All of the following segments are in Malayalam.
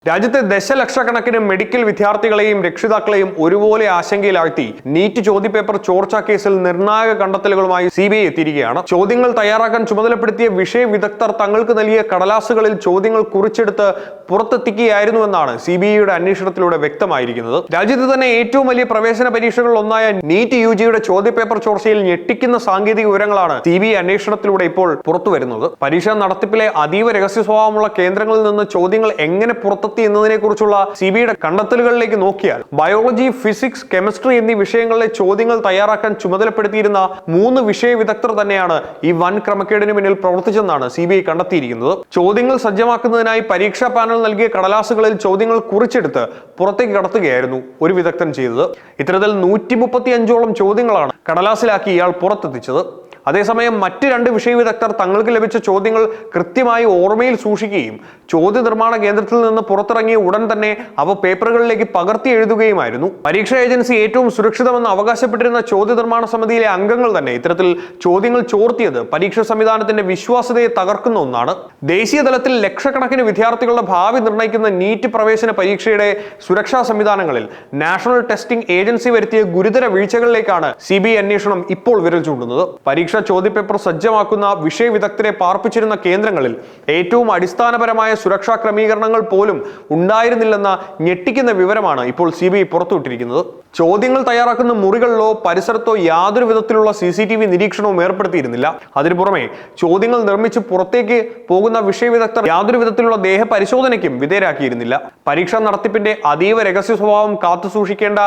രാജ്യത്തെ ദശലക്ഷക്കണക്കിന് മെഡിക്കൽ വിദ്യാർത്ഥികളെയും രക്ഷിതാക്കളെയും ഒരുപോലെ ആശങ്കയിലാഴ്ത്തി നീറ്റ് ചോദ്യപേപ്പർ ചോർച്ചാ കേസിൽ നിർണായക കണ്ടെത്തലുകളുമായി CBI എത്തിയിരിക്കുകയാണ്. ചോദ്യങ്ങൾ തയ്യാറാക്കാൻ ചുമതലപ്പെടുത്തിയ വിഷയ വിദഗ്ധർ തങ്ങൾക്ക് നൽകിയ കടലാസുകളിൽ ചോദ്യങ്ങൾ കുറിച്ചെടുത്ത് പുറത്തെത്തിക്കുകയായിരുന്നുവെന്നാണ് CBIയുടെ അന്വേഷണത്തിലൂടെ വ്യക്തമായിരിക്കുന്നത്. രാജ്യത്ത് തന്നെ ഏറ്റവും വലിയ പ്രവേശന പരീക്ഷകളിൽ ഒന്നായ നീറ്റ് UGയുടെ ചോദ്യപേപ്പർ ചോർച്ചയിൽ ഞെട്ടിക്കുന്ന സാങ്കേതിക വിവരങ്ങളാണ് CBI അന്വേഷണത്തിലൂടെ ഇപ്പോൾ പുറത്തുവരുന്നത്. പരീക്ഷാ നടത്തിപ്പിലെ അതീവ രഹസ്യ സ്വഭാവമുള്ള കേന്ദ്രങ്ങളിൽ നിന്ന് ചോദ്യങ്ങൾ എങ്ങനെ എന്നതിനെ കുറിച്ചുള്ള CBIയുടെ കണ്ടെത്തലുകളിലേക്ക് നോക്കിയാൽ ബയോളജി, ഫിസിക്സ്, കെമിസ്ട്രി എന്നീ വിഷയങ്ങളിലെ ചോദ്യങ്ങൾ തയ്യാറാക്കാൻ ചുമതലപ്പെടുത്തിയിരുന്ന 3 വിഷയ വിദഗ്ധർ തന്നെയാണ് ഈ വൻ ക്രമക്കേടിന് പിന്നിൽ പ്രവർത്തിച്ചെന്നാണ് CBI കണ്ടെത്തിയിരിക്കുന്നത്. ചോദ്യങ്ങൾ സജ്ജമാക്കുന്നതിനായി പരീക്ഷാ പാനൽ നൽകിയ കടലാസുകളിൽ ചോദ്യങ്ങൾ കുറിച്ചെടുത്ത് പുറത്തേക്ക് കടത്തുകയായിരുന്നു ഒരു വിദഗ്ധൻ ചെയ്തത്. ഇത്തരത്തിൽ 135ഓളം ചോദ്യങ്ങളാണ് കടലാസിലാക്കി ഇയാൾ പുറത്തെത്തിച്ചത്. അതേസമയം മറ്റ് 2 വിഷയ വിദഗ്ധർ തങ്ങൾക്ക് ലഭിച്ച ചോദ്യങ്ങൾ കൃത്യമായി ഓർമ്മയിൽ സൂക്ഷിക്കുകയും ചോദ്യ നിർമ്മാണ കേന്ദ്രത്തിൽ നിന്ന് പുറത്തിറങ്ങിയ ഉടൻ തന്നെ അവ പേപ്പറുകളിലേക്ക് പകർത്തി എഴുതുകയുമായിരുന്നു. പരീക്ഷാ ഏജൻസി ഏറ്റവും സുരക്ഷിതമെന്ന് അവകാശപ്പെട്ടിരുന്ന ചോദ്യ നിർമ്മാണ സമിതിയിലെ അംഗങ്ങൾ തന്നെ ഇത്തരത്തിൽ ചോദ്യങ്ങൾ ചോർത്തിയത് പരീക്ഷാ സംവിധാനത്തിന്റെ വിശ്വാസ്യതയെ തകർക്കുന്ന ഒന്നാണ്. ദേശീയ തലത്തിൽ ലക്ഷക്കണക്കിന് വിദ്യാർത്ഥികളുടെ ഭാവി നിർണ്ണയിക്കുന്ന നീറ്റ് പ്രവേശന പരീക്ഷയുടെ സുരക്ഷാ സംവിധാനങ്ങളിൽ നാഷണൽ ടെസ്റ്റിംഗ് ഏജൻസി വരുത്തിയ ഗുരുതര വീഴ്ചകളിലേക്കാണ് CBI അന്വേഷണം ഇപ്പോൾ വിരൽ ചൂണ്ടുന്നത്. പരീക്ഷാ ചോദ്യപേപ്പർ സജ്ജമാക്കുന്ന വിഷയ വിദഗ്ധരെ പാർപ്പിച്ചിരുന്ന കേന്ദ്രങ്ങളിൽ ഏറ്റവും അടിസ്ഥാനപരമായ സുരക്ഷാ ക്രമീകരണങ്ങൾ പോലും ഉണ്ടായിരുന്നില്ലെന്ന ഞെട്ടിക്കുന്ന വിവരമാണ് ഇപ്പോൾ CBI പുറത്തുവിട്ടിരിക്കുന്നത്. ചോദ്യങ്ങൾ തയ്യാറാക്കുന്ന മുറികളിലോ പരിസരത്തോ യാതൊരു വിധത്തിലുള്ള CCTV നിരീക്ഷണവും ഏർപ്പെടുത്തിയിരുന്നില്ല. അതിനു പുറമെ ചോദ്യങ്ങൾ നിർമ്മിച്ച് പുറത്തേക്ക് പോകുന്ന വിഷയ വിദഗ്ധർ യാതൊരു വിധത്തിലുള്ള ദേഹ പരിശോധനയ്ക്കും വിധേയരാക്കിയിരുന്നില്ല. പരീക്ഷാ നടത്തിപ്പിന്റെ അതീവ രഹസ്യ സ്വഭാവം കാത്തുസൂക്ഷിക്കേണ്ട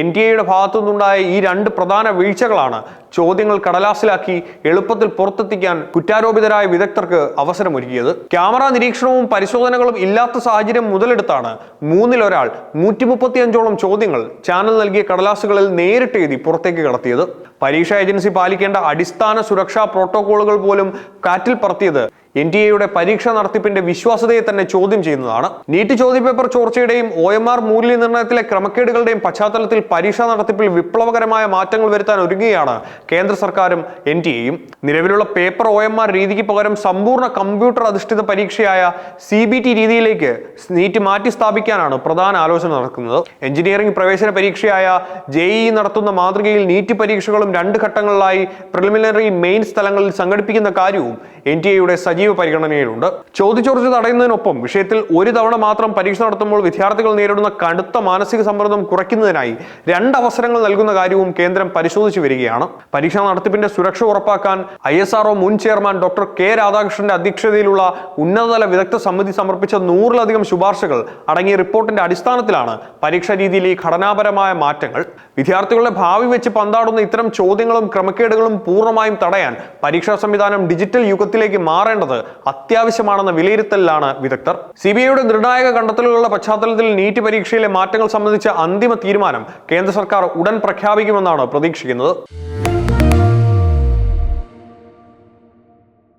NTA ഭാഗത്തു നിന്നുണ്ടായ ഈ 2 പ്രധാന വീഴ്ചകളാണ് ചോദ്യങ്ങൾ കടലാസിലാക്കി എളുപ്പത്തിൽ പുറത്തെത്തിക്കാൻ കുറ്റാരോപിതരായ വിദഗ്ധർക്ക് അവസരമൊരുക്കിയത്. ക്യാമറ നിരീക്ഷണവും പരിശോധനകളും ഇല്ലാത്ത സാഹചര്യം മുതലെടുത്താണ് 3-ൽ ഒരാൾ 135ഓളം ചോദ്യങ്ങൾ ചാനൽ നൽകിയ കടലാസുകളിൽ നേരിട്ട് എഴുതി പുറത്തേക്ക് കടത്തിയത്. പരീക്ഷാ ഏജൻസി പാലിക്കേണ്ട അടിസ്ഥാന സുരക്ഷാ പ്രോട്ടോകോളുകൾ പോലും കാറ്റിൽ പറത്തിയത് NTAയുടെ പരീക്ഷാ നടത്തിപ്പിന്റെ വിശ്വാസ്യതയെ തന്നെ ചോദ്യം ചെയ്യുന്നതാണ്. നീറ്റ് ചോദ്യപേപ്പർ ചോർച്ചയുടെയും OMR മൂല്യനിർണ്ണയത്തിലെ ക്രമക്കേടുകളുടെയും പശ്ചാത്തലത്തിൽ പരീക്ഷാ നടത്തിപ്പിൽ വിപ്ലവകരമായ മാറ്റങ്ങൾ വരുത്താൻ ഒരുങ്ങുകയാണ് കേന്ദ്ര സർക്കാരും NTAയും. നിലവിലുള്ള പേപ്പർ OMR രീതിക്ക് പകരം സമ്പൂർണ്ണ കമ്പ്യൂട്ടർ അധിഷ്ഠിത പരീക്ഷയായ CBT രീതിയിലേക്ക് നീറ്റ് മാറ്റി സ്ഥാപിക്കാനാണ് പ്രധാന ആലോചന നടക്കുന്നത്. എഞ്ചിനീയറിംഗ് പ്രവേശന പരീക്ഷയായ JEE നടത്തുന്ന മാതൃകയിൽ നീറ്റ് പരീക്ഷകളും 2 ഘട്ടങ്ങളിലായി പ്രിലിമിനറി, മെയിൻസ് തലങ്ങളിൽ സംഘടിപ്പിക്കുന്ന കാര്യവും NTAയുടെ സജീവ പരിഗണനയിലുണ്ട്. ചോദ്യചോർച്ച തടയുന്നതിനൊപ്പം വിഷയത്തിൽ ഒരു തവണ മാത്രം പരീക്ഷ നടത്തുമ്പോൾ വിദ്യാർത്ഥികൾ നേരിടുന്ന കടുത്ത മാനസിക സമ്മർദ്ദം കുറയ്ക്കുന്നതിനായി 2 അവസരങ്ങൾ നൽകുന്ന കാര്യവും കേന്ദ്രം പരിശോധിച്ചു വരികയാണ്. പരീക്ഷാ നടത്തിപ്പിന്റെ സുരക്ഷ ഉറപ്പാക്കാൻ ISRO മുൻ ചെയർമാൻ ഡോക്ടർ K രാധാകൃഷ്ണന്റെ അധ്യക്ഷതയിലുള്ള ഉന്നതതല വിദഗ്ധ സമിതി സമർപ്പിച്ച 100-ലധികം ശുപാർശകൾ അടങ്ങിയ റിപ്പോർട്ടിന്റെ അടിസ്ഥാനത്തിലാണ് പരീക്ഷാ രീതിയിലെ ഘടനാപരമായ മാറ്റങ്ങൾ. വിദ്യാർത്ഥികളുടെ ഭാവി വെച്ച് പന്താടുന്ന ഇത്തരം ചോദ്യങ്ങളും ക്രമക്കേടുകളും പൂർണ്ണമായും തടയാൻ പരീക്ഷാ സംവിധാനം ഡിജിറ്റൽ യുഗത്തിലേക്ക് മാറേണ്ടത് അത്യാവശ്യമാണെന്ന വിലയിരുത്തലിലാണ് വിദഗ്ധർ. CBIയുടെ നിർണായക കണ്ടെത്തലുകളുടെ പശ്ചാത്തലത്തിൽ നീറ്റ് പരീക്ഷയിലെ മാറ്റങ്ങൾ സംബന്ധിച്ച അന്തിമ തീരുമാനം കേന്ദ്ര സർക്കാർ ഉടൻ പ്രഖ്യാപിക്കുമെന്നാണ് പ്രതീക്ഷിക്കുന്നത്.